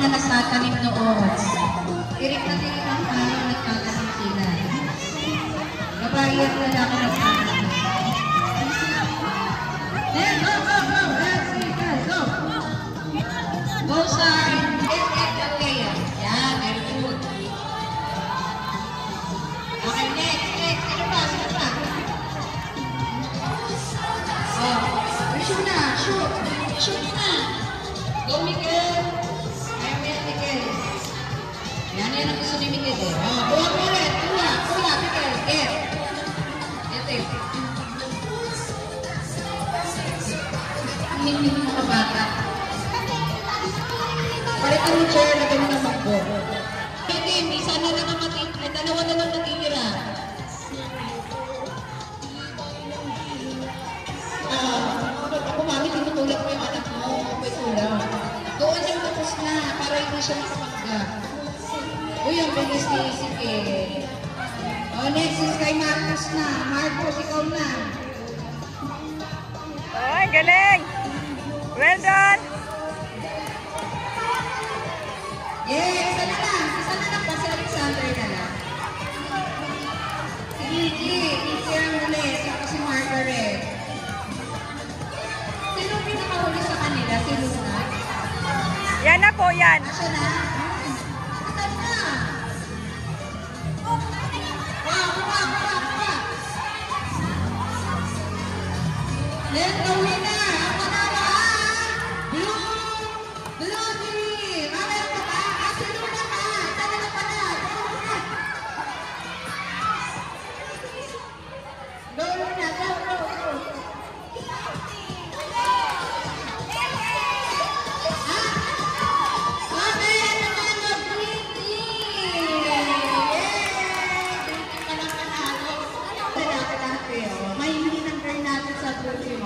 na nagtatanim noon. Tirik na tirik ang tao nagtatanim sila. Babae at lalaki nagtatanim. Then, go, go, go! Let's see, go! Go side. Okay. Yan, very good. Okay, next. Sino pa? Oh, shoot na, shoot na. Go, Miguel. Ayan, Miguel. Yan ang gusto ni Miguel eh. Oh, buha mo ulit. Kuya, Miguel. Get. Hindi mo makabata. Palit ang chair na ganun ang magbo. Hindi, isa na lang ang matitira. Dalawa na lang matitira. Ako mami, tinutulak mo yung anak mo. May tulak. Doon yung tapos na para hindi siya makapagga. Uy, ang bilis ni Isike. Oh, next is kay Marcos na. Marcos, ikaw na. Ay, galing! Well done! Yes, isa na lang pa si Alexander na lang. Si Gigi ang muli, saka si Margaret. Sino pinakahuli sa kanila? Si Luna? Yan na po, yan. Asya na? Asan na? Kuha. Let's go na! Ang panalo Blue team! Meron ka ba? Si Luna ka! Sana na pala! Go, Luna! Go! May hindi number natin sa blue team.